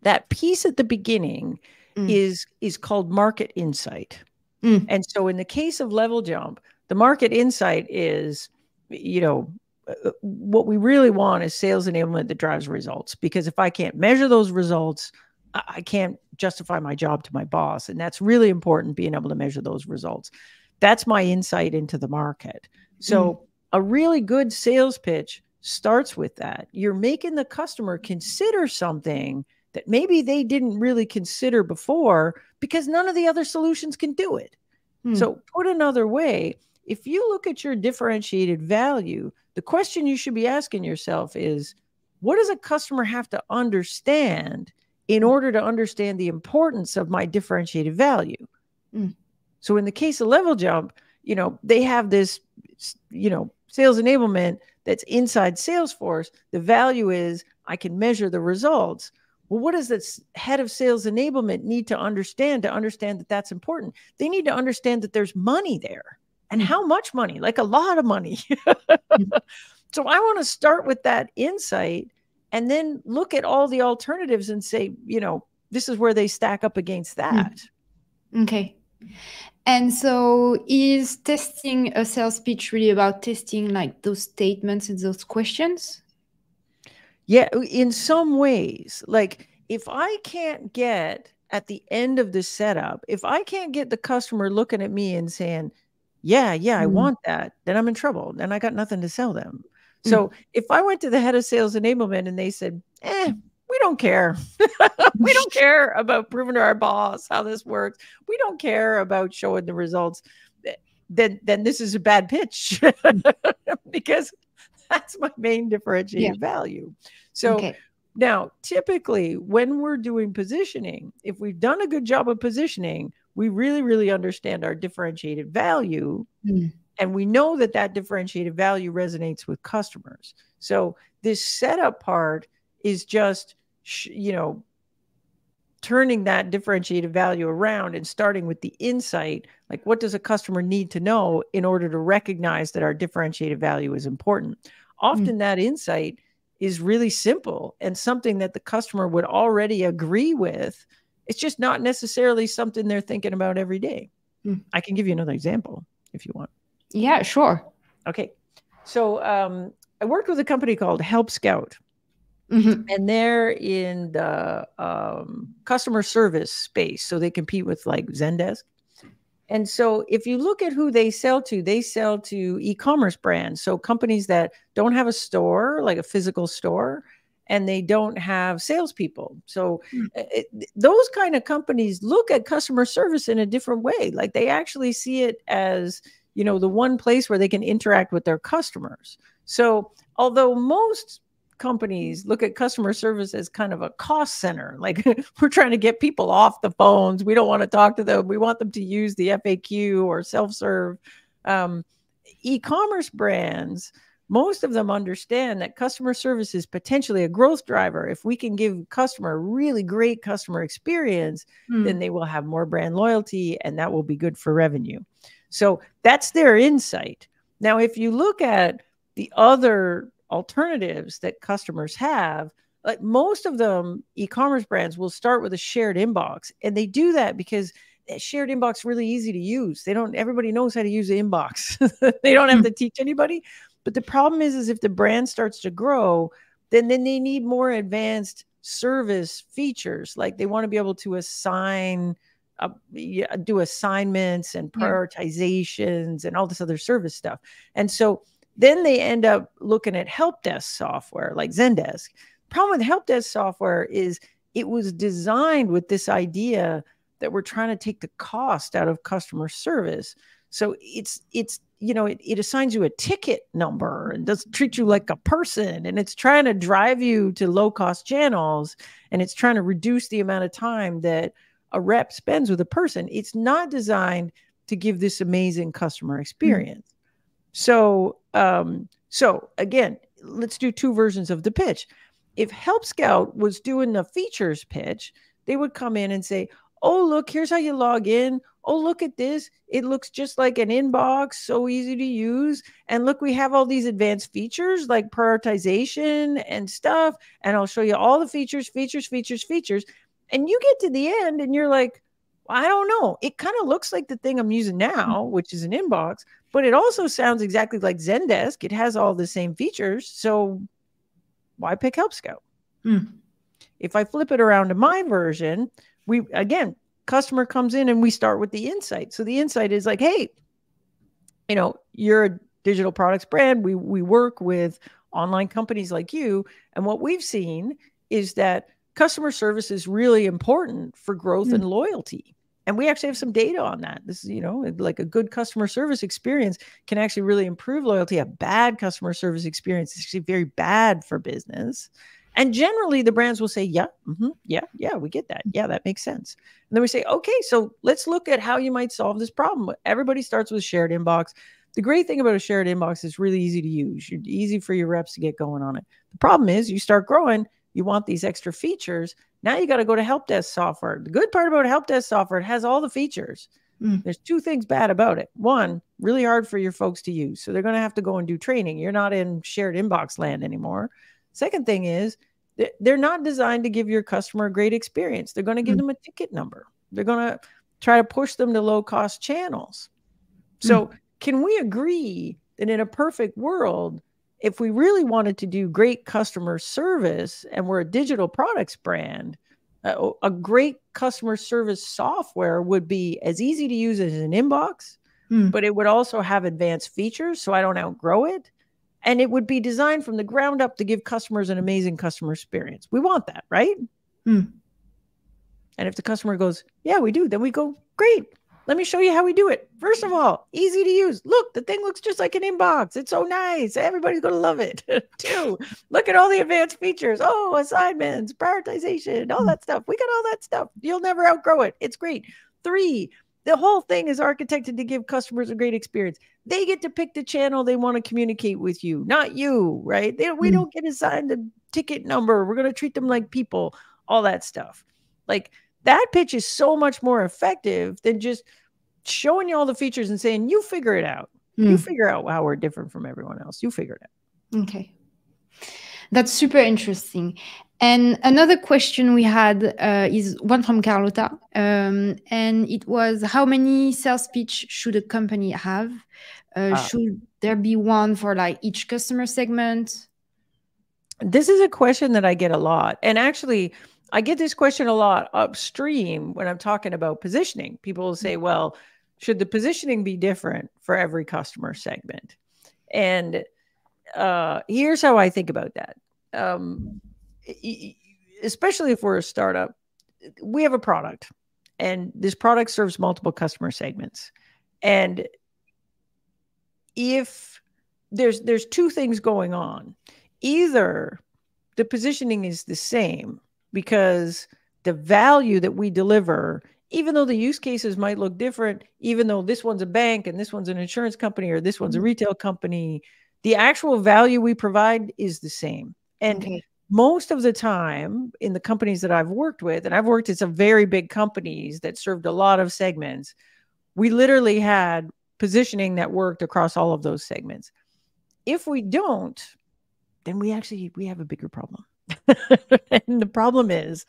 That piece at the beginning is called market insight. And so in the case of Level Jump, the market insight is, what we really want is sales enablement that drives results. Because if I can't measure those results, I can't justify my job to my boss. And that's really important, being able to measure those results. That's my insight into the market. So a really good sales pitch starts with that. You're making the customer consider something that maybe they didn't really consider before because none of the other solutions can do it. So put another way, if you look at your differentiated value, the question you should be asking yourself is, what does a customer have to understand in order to understand the importance of my differentiated value? So in the case of Level Jump, they have this, sales enablement that's inside Salesforce. The value is I can measure the results. Well, what does this head of sales enablement need to understand that that's important? They need to understand that there's money there. And how much money? Like a lot of money. So I want to start with that insight and then look at all the alternatives and say, this is where they stack up against that. Okay. And so is testing a sales pitch really about testing like those statements and those questions? Yeah, in some ways. Like, if I can't get at the end of the setup, if I can't get the customer looking at me and saying, yeah, I want that, then I'm in trouble. Then I got nothing to sell them. So if I went to the head of sales enablement and they said, we don't care. We don't care about proving to our boss how this works. We don't care about showing the results. Then this is a bad pitch because that's my main differentiated value. So now, typically, when we're doing positioning, if we've done a good job of positioning, we really, really understand our differentiated value. And we know that that differentiated value resonates with customers. So this setup part is just, turning that differentiated value around and starting with the insight, like what does a customer need to know in order to recognize that our differentiated value is important? Often that insight is really simple and something that the customer would already agree with. It's just not necessarily something they're thinking about every day. I can give you another example if you want. Yeah, sure. Okay. So I worked with a company called Help Scout. And they're in the customer service space. So they compete with like Zendesk. And so if you look at who they sell to e-commerce brands. So companies that don't have a store, like a physical store, and they don't have salespeople. So those kind of companies look at customer service in a different way. Like they actually see it as, the one place where they can interact with their customers. So although most companies look at customer service as kind of a cost center, like we're trying to get people off the phones, we don't want to talk to them, we want them to use the FAQ or self-serve. E-commerce brands, most of them understand that customer service is potentially a growth driver. If we can give customer a really great customer experience, then they will have more brand loyalty and that will be good for revenue. So that's their insight. Now, if you look at the other alternatives that customers have, like most of them, e-commerce brands will start with a shared inbox. And they do that because that shared inbox is really easy to use. Everybody knows how to use the inbox. They don't have to teach anybody. But the problem is if the brand starts to grow, then they need more advanced service features. Like they want to be able to assign, do assignments and prioritizations and all this other service stuff. And so then they end up looking at help desk software like Zendesk. Problem with help desk software is it was designed with this idea that we're trying to take the cost out of customer service. So it assigns you a ticket number and doesn't treat you like a person. And it's trying to drive you to low cost channels. And it's trying to reduce the amount of time that a rep spends with a person. It's not designed to give this amazing customer experience. So again, let's do two versions of the pitch. If Help Scout was doing the features pitch, they would come in and say, oh, look, here's how you log in. Oh, look at this. It looks just like an inbox, so easy to use. And look, we have all these advanced features like prioritization and stuff. And I'll show you all the features. And you get to the end and you're like, I don't know. It kind of looks like the thing I'm using now, which is an inbox, but it also sounds exactly like Zendesk. It has all the same features. So why pick Help Scout? If I flip it around to my version, customer comes in and we start with the insight. So the insight is like, hey, you're a digital products brand. We work with online companies like you. And what we've seen is that customer service is really important for growth and loyalty. And we actually have some data on that. This is, like a good customer service experience can actually really improve loyalty. A bad customer service experience is actually very bad for business. And generally the brands will say, yeah, we get that. Yeah, that makes sense. And then we say, okay, so let's look at how you might solve this problem. Everybody starts with shared inbox. The great thing about a shared inbox is really easy to use. It's easy for your reps to get going on it. The problem is you start growing, you want these extra features. Now you got to go to help desk software. The good part about help desk software, it has all the features. There's two things bad about it. One, really hard for your folks to use. So they're going to have to go and do training. You're not in shared inbox land anymore. Second thing is they're not designed to give your customer a great experience. They're going to give them a ticket number. They're going to try to push them to low cost channels. So can we agree that in a perfect world, if we really wanted to do great customer service and we're a digital products brand, a great customer service software would be as easy to use as an inbox, but it would also have advanced features so I don't outgrow it. And it would be designed from the ground up to give customers an amazing customer experience. We want that, right? And if the customer goes, yeah, we do, then we go, great. Let me show you how we do it. First of all, easy to use. Look, the thing looks just like an inbox. It's so nice. Everybody's going to love it. 2, look at all the advanced features. Oh, assignments, prioritization, all that stuff. We got all that stuff. You'll never outgrow it. It's great. 3, the whole thing is architected to give customers a great experience. They get to pick the channel they want to communicate with you, not you, right? We don't get assigned a ticket number. We're going to treat them like people, all that stuff. Like, that pitch is so much more effective than just showing you all the features and saying, you figure it out. You figure out how we're different from everyone else. You figure it out. Okay. That's super interesting. And another question we had is one from Carlota. And it was, how many sales pitch should a company have? Should there be one for like each customer segment? This is a question that I get a lot. And actually, I get this question a lot upstream when I'm talking about positioning. People will say, well, should the positioning be different for every customer segment? And here's how I think about that. Especially if we're a startup, we have a product, and this product serves multiple customer segments. And if there's 2 things going on, either the positioning is the same, because the value that we deliver, even though the use cases might look different, even though this one's a bank and this one's an insurance company or this one's a retail company, the actual value we provide is the same. And most of the time in the companies that I've worked with, and I've worked at some very big companies that served a lot of segments, we literally had positioning that worked across all of those segments. If we don't, then we have a bigger problem. And the problem is,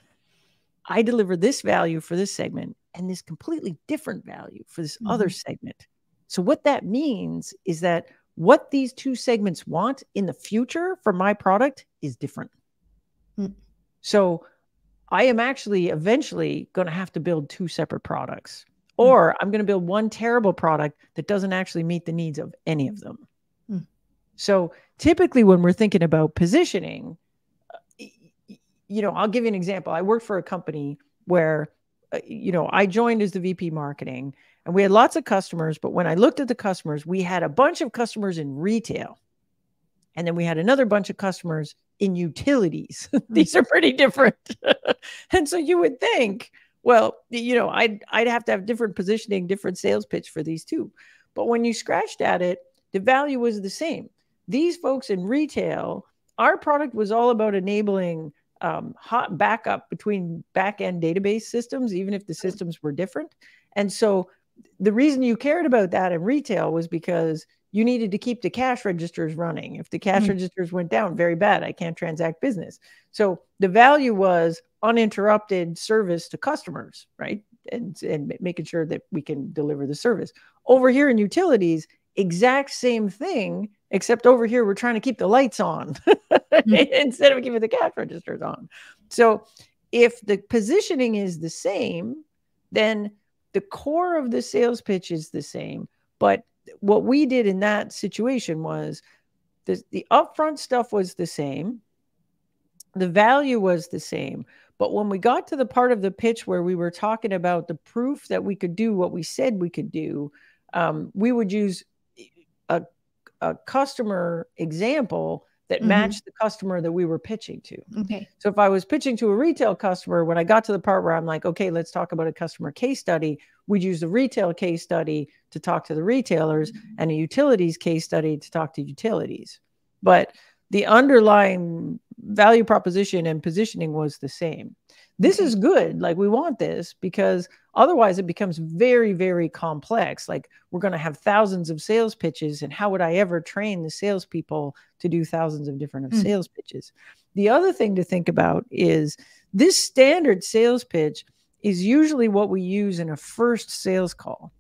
I deliver this value for this segment and this completely different value for this other segment. So what that means is that what these 2 segments want in the future for my product is different. So I am actually eventually going to have to build 2 separate products, or I'm going to build one terrible product that doesn't actually meet the needs of any of them. So typically when we're thinking about positioning, I'll give you an example. I worked for a company where, I joined as the VP marketing, and we had lots of customers. But when I looked at the customers, we had a bunch of customers in retail, and then we had another bunch of customers in utilities. These are pretty different. And so you would think, well, I'd have to have different positioning, different sales pitch for these 2. But when you scratched at it, the value was the same. These folks in retail, our product was all about enabling hot backup between back-end database systems, even if the systems were different. And so the reason you cared about that in retail was because you needed to keep the cash registers running. If the cash registers went down, very bad, I can't transact business. So the value was uninterrupted service to customers, right? And making sure that we can deliver the service. Over here in utilities, exact same thing, except over here, we're trying to keep the lights on instead of keeping the cash registers on. So if the positioning is the same, then the core of the sales pitch is the same. But what we did in that situation was the upfront stuff was the same. The value was the same. But when we got to the part of the pitch where we were talking about the proof that we could do what we said we could do, we would use a customer example that matched the customer that we were pitching to. Okay. So if I was pitching to a retail customer, when I got to the part where I'm like, okay, let's talk about a customer case study, we'd use the retail case study to talk to the retailers and a utilities case study to talk to utilities. But the underlying value proposition and positioning was the same. This is good. Like, we want this, because otherwise it becomes very, very complex. Like, we're going to have thousands of sales pitches, and how would I ever train the salespeople to do thousands of different sales pitches? The other thing to think about is this standard sales pitch is usually what we use in a first sales call.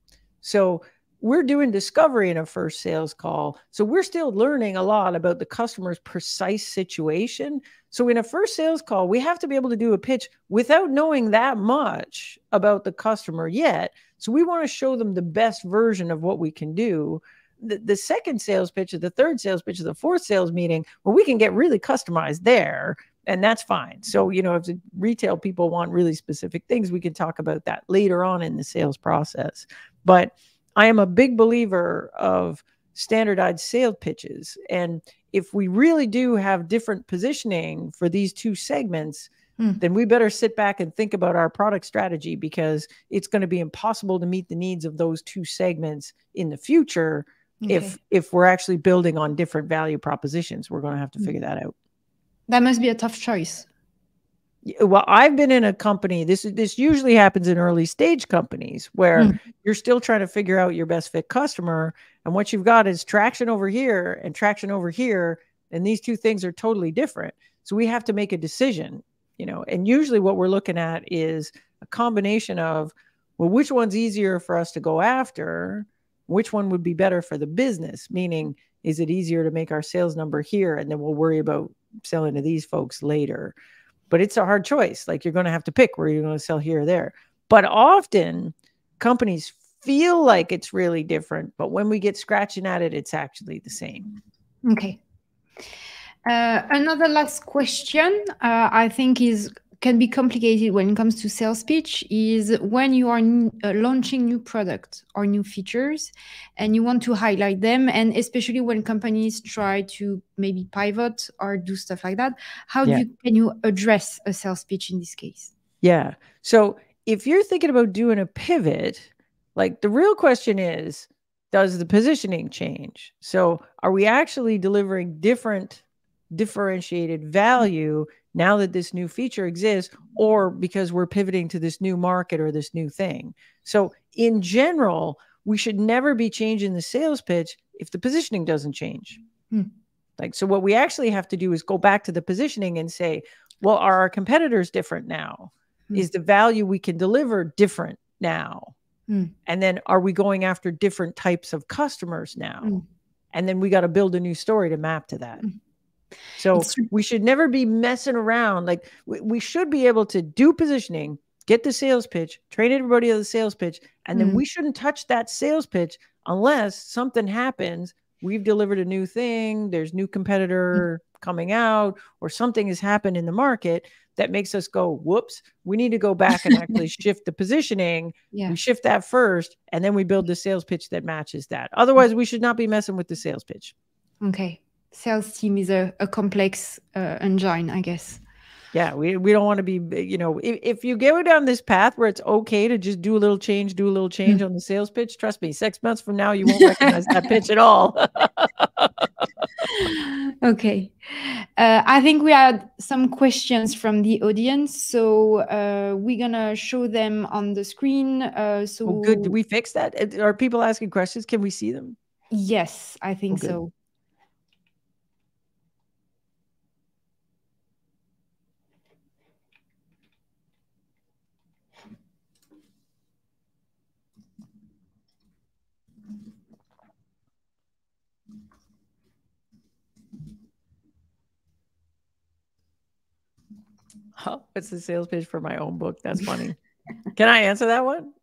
So we're doing discovery in a first sales call. So we're still learning a lot about the customer's precise situation. So in a first sales call, we have to be able to do a pitch without knowing that much about the customer yet. So we want to show them the best version of what we can do. The second sales pitch, or the third sales pitch, or the fourth sales meeting, well, we can get really customized there, and that's fine. So, you know, if the retail people want really specific things, we can talk about that later on in the sales process. But I am a big believer of standardized sales pitches. And if we really do have different positioning for these two segments, then we better sit back and think about our product strategy, because it's going to be impossible to meet the needs of those two segments in the future. Okay. If we're actually building on different value propositions. We're going to have to figure that out. That must be a tough choice. Well, I've been in a company, this usually happens in early stage companies, where you're still trying to figure out your best fit customer. And what you've got is traction over here and traction over here. And these two things are totally different. So we have to make a decision, you know, and usually what we're looking at is a combination of, well, which one's easier for us to go after? Which one would be better for the business? Meaning, is it easier to make our sales number here, and then we'll worry about selling to these folks later? But it's a hard choice. Like, you're going to have to pick where you're going to sell here or there. But often companies feel like it's really different, but when we get scratching at it, it's actually the same. Okay. Another last question, I think can be complicated when it comes to sales pitch, is when you are launching new products or new features and you want to highlight them, and especially when companies try to maybe pivot or do stuff like that, how can you address a sales pitch in this case? Yeah. So if you're thinking about doing a pivot, like, the real question is, does the positioning change? So are we actually delivering differentiated value now that this new feature exists, or because we're pivoting to this new market or this new thing? So in general, we should never be changing the sales pitch if the positioning doesn't change. Like, so what we actually have to do is go back to the positioning and say, well, are our competitors different now? Is the value we can deliver different now? And then are we going after different types of customers now? And then we got to build a new story to map to that. So we should never be messing around. Like, we should be able to do positioning, get the sales pitch, train everybody on the sales pitch, and then we shouldn't touch that sales pitch unless something happens. We've delivered a new thing, there's new competitor coming out, or something has happened in the market that makes us go, whoops, we need to go back and actually shift the positioning. We shift that first, and then we build the sales pitch that matches that. Otherwise, we should not be messing with the sales pitch. Okay. Sales team is a complex engine, I guess. Yeah, we don't want to be, you know, if you go down this path where it's okay to just do a little change on the sales pitch, trust me, 6 months from now, you won't recognize that pitch at all. Okay. I think we had some questions from the audience, so we're going to show them on the screen. Oh, good. Did we fix that? Are people asking questions? Can we see them? Yes, I think so. Oh, it's the sales pitch for my own book. That's funny. Can I answer that one?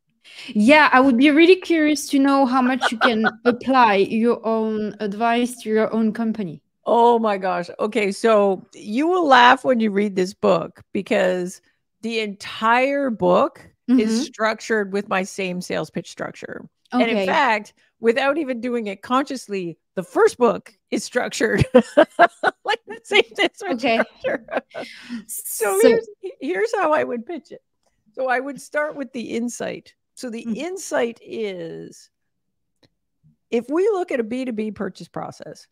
Yeah, I would be really curious to know how much you can apply your own advice to your own company. Oh my gosh. Okay, so you will laugh when you read this book, because the entire book is structured with my same sales pitch structure. Okay. And in fact, without even doing it consciously, the first book is structured like the same structure. So here's how I would pitch it. So I would start with the insight. So the insight is, if we look at a B2B purchase process,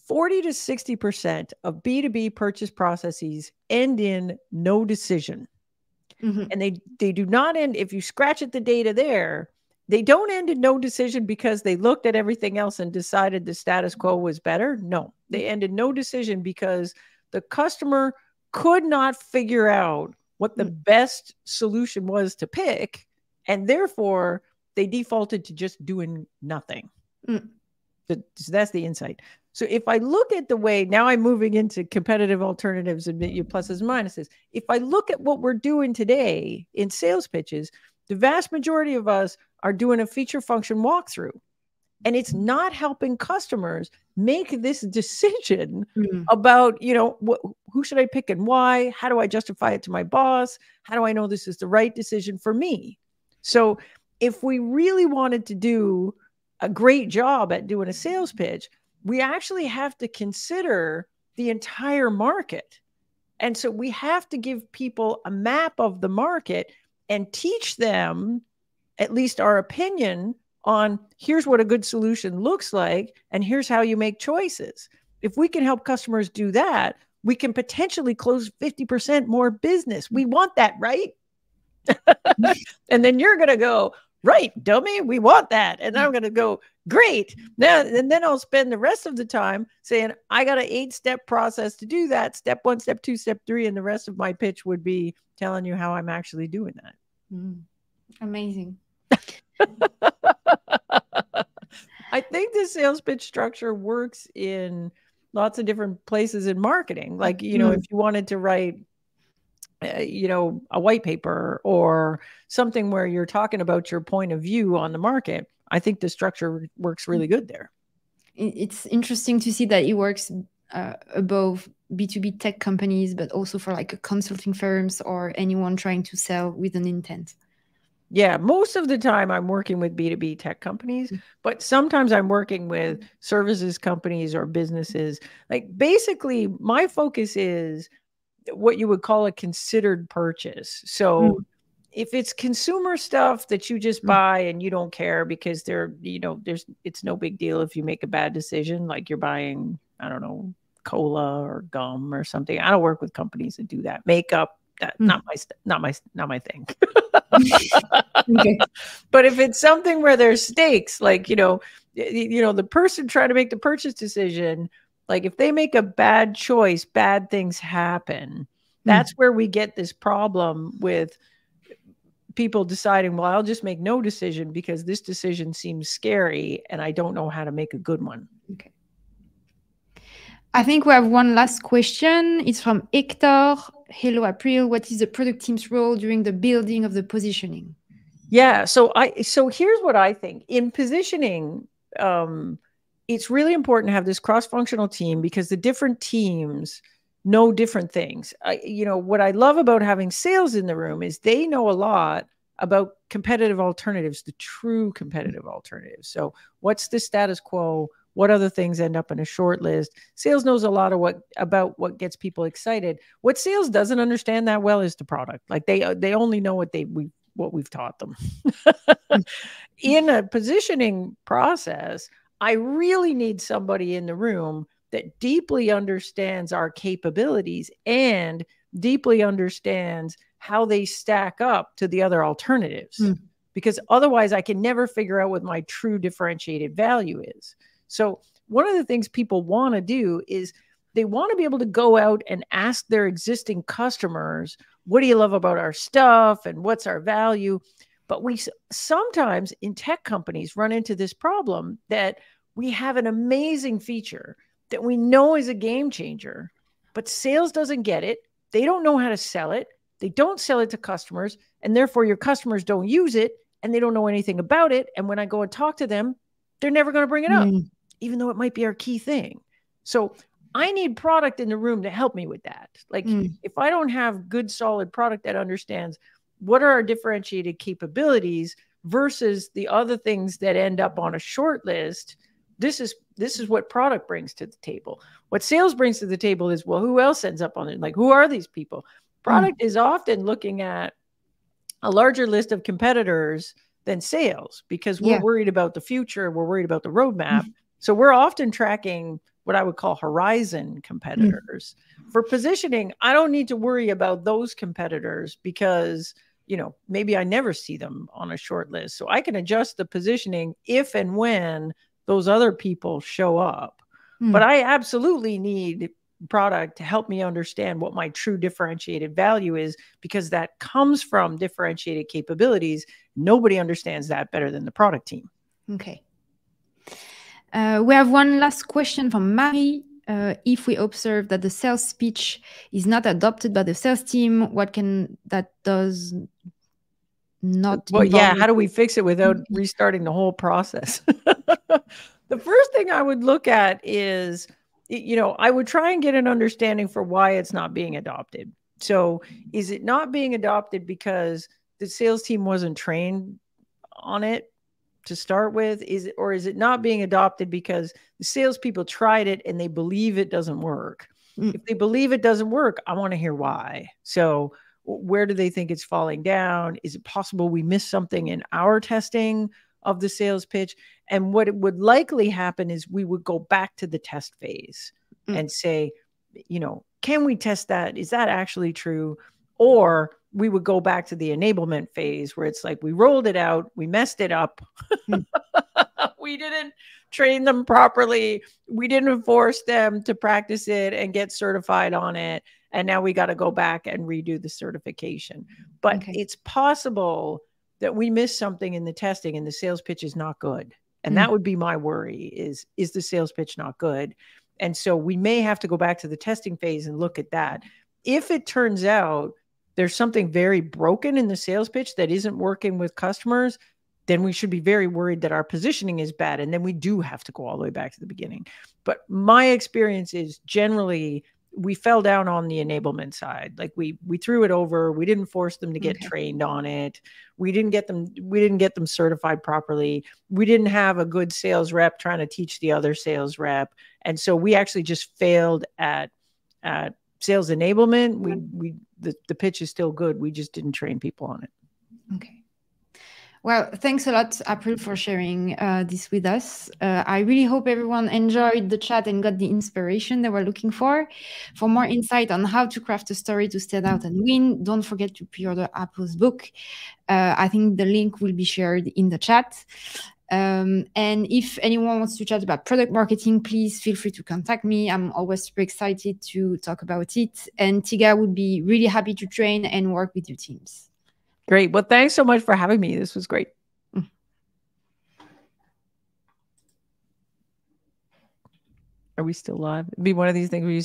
40 to 60% of B2B purchase processes end in no decision. And they do not end, if you scratch at the data there, they don't end in no decision because they looked at everything else and decided the status quo was better. No, they end in no decision because the customer could not figure out what the best solution was to pick. And therefore, they defaulted to just doing nothing. Mm. So that's the insight. So if I look at the way, now I'm moving into competitive alternatives and your pluses and minuses. If I look at what we're doing today in sales pitches, the vast majority of us are doing a feature function walkthrough. And it's not helping customers make this decision about, who should I pick and why? How do I justify it to my boss? How do I know this is the right decision for me? So if we really wanted to do a great job at doing a sales pitch, we actually have to consider the entire market. And so we have to give people a map of the market and teach them at least our opinion on here's what a good solution looks like, and here's how you make choices. If we can help customers do that, we can potentially close 50% more business. We want that, right? And then you're going to go, right, dummy, we want that. And I'm going to go, great. Now, and then I'll spend the rest of the time saying, I got an 8-step process to do that. Step 1, step 2, step 3. And the rest of my pitch would be telling you how I'm actually doing that. Amazing. I think the sales pitch structure works in lots of different places in marketing. Like, if you wanted to write, a white paper or something where you're talking about your point of view on the market, I think the structure works really good there. It's interesting to see that it works above B2B tech companies, but also for like consulting firms or anyone trying to sell with an intent. Yeah, most of the time I'm working with B2B tech companies, but sometimes I'm working with services companies or businesses. Like basically my focus is what you would call a considered purchase. So if it's consumer stuff that you just buy and you don't care because it's no big deal if you make a bad decision, like you're buying, I don't know, cola or gum or something. I don't work with companies that do that. Makeup, not my thing. Okay. But if it's something where there's stakes, like, the person trying to make the purchase decision, like if they make a bad choice, bad things happen. That's where we get this problem with people deciding, well, I'll just make no decision because this decision seems scary and I don't know how to make a good one. Okay. I think we have one last question. It's from Hector. Hello, April. What is the product team's role during the building of the positioning? Yeah. So here's what I think. In positioning, it's really important to have this cross-functional team because the different teams know different things. What I love about having sales in the room is they know a lot about competitive alternatives, the true competitive alternatives. So what's the status quo? What other things end up in a short list? Sales knows a lot about what gets people excited. What sales doesn't understand that well is the product. Like they only know what we've taught them. In a positioning process, I really need somebody in the room that deeply understands our capabilities and deeply understands how they stack up to the other alternatives. Because otherwise I can never figure out what my true differentiated value is. So one of the things people want to do is they want to be able to go out and ask their existing customers, what do you love about our stuff and what's our value? But we sometimes in tech companies run into this problem that we have an amazing feature that we know is a game changer, but sales doesn't get it. They don't know how to sell it. They don't sell it to customers, and therefore your customers don't use it and they don't know anything about it. And when I go and talk to them, they're never going to bring it up, even though it might be our key thing. So I need product in the room to help me with that. Like if I don't have good, solid product that understands what are our differentiated capabilities versus the other things that end up on a short list, this is what product brings to the table. What sales brings to the table is, well, who else ends up on it? Like, who are these people? Product is often looking at a larger list of competitors than sales because we're worried about the future. We're worried about the roadmap. So we're often tracking what I would call horizon competitors. For positioning, I don't need to worry about those competitors because, maybe I never see them on a short list. So I can adjust the positioning if and when those other people show up. But I absolutely need product to help me understand what my true differentiated value is, because that comes from differentiated capabilities. Nobody understands that better than the product team. Okay. We have one last question from Marie. If we observe that the sales pitch is not adopted by the sales team, what can that does not Well, involve? yeah, how do we fix it without restarting the whole process? The first thing I would look at is, I would try and get an understanding for why it's not being adopted. So is it not being adopted because the sales team wasn't trained on it to start with? Or is it not being adopted because the salespeople tried it and they believe it doesn't work? If they believe it doesn't work, I want to hear why. So where do they think it's falling down? Is it possible we missed something in our testing of the sales pitch? And what it would likely happen is we would go back to the test phase and say, can we test that? Is that actually true? Or we would go back to the enablement phase where it's like, we rolled it out, we messed it up. We didn't train them properly. We didn't force them to practice it and get certified on it. And now we got to go back and redo the certification. But it's possible that we missed something in the testing and the sales pitch is not good. And that would be my worry is the sales pitch not good? And so we may have to go back to the testing phase and look at that. If it turns out there's something very broken in the sales pitch that isn't working with customers, then we should be very worried that our positioning is bad. And then we do have to go all the way back to the beginning. But my experience is generally we fell down on the enablement side. Like we threw it over. We didn't force them to get trained on it. We didn't get them certified properly. We didn't have a good sales rep trying to teach the other sales rep. And so we actually just failed at sales enablement. The pitch is still good. We just didn't train people on it. Okay. Well, thanks a lot, April, for sharing this with us. I really hope everyone enjoyed the chat and got the inspiration they were looking for. For more insight on how to craft a story to stand out and win, don't forget to pre-order April's book. I think the link will be shared in the chat. And if anyone wants to chat about product marketing, please feel free to contact me. I'm always super excited to talk about it. And Thiga would be really happy to train and work with your teams. Great. Well, thanks so much for having me. This was great. Are we still live? It'd be one of these things where you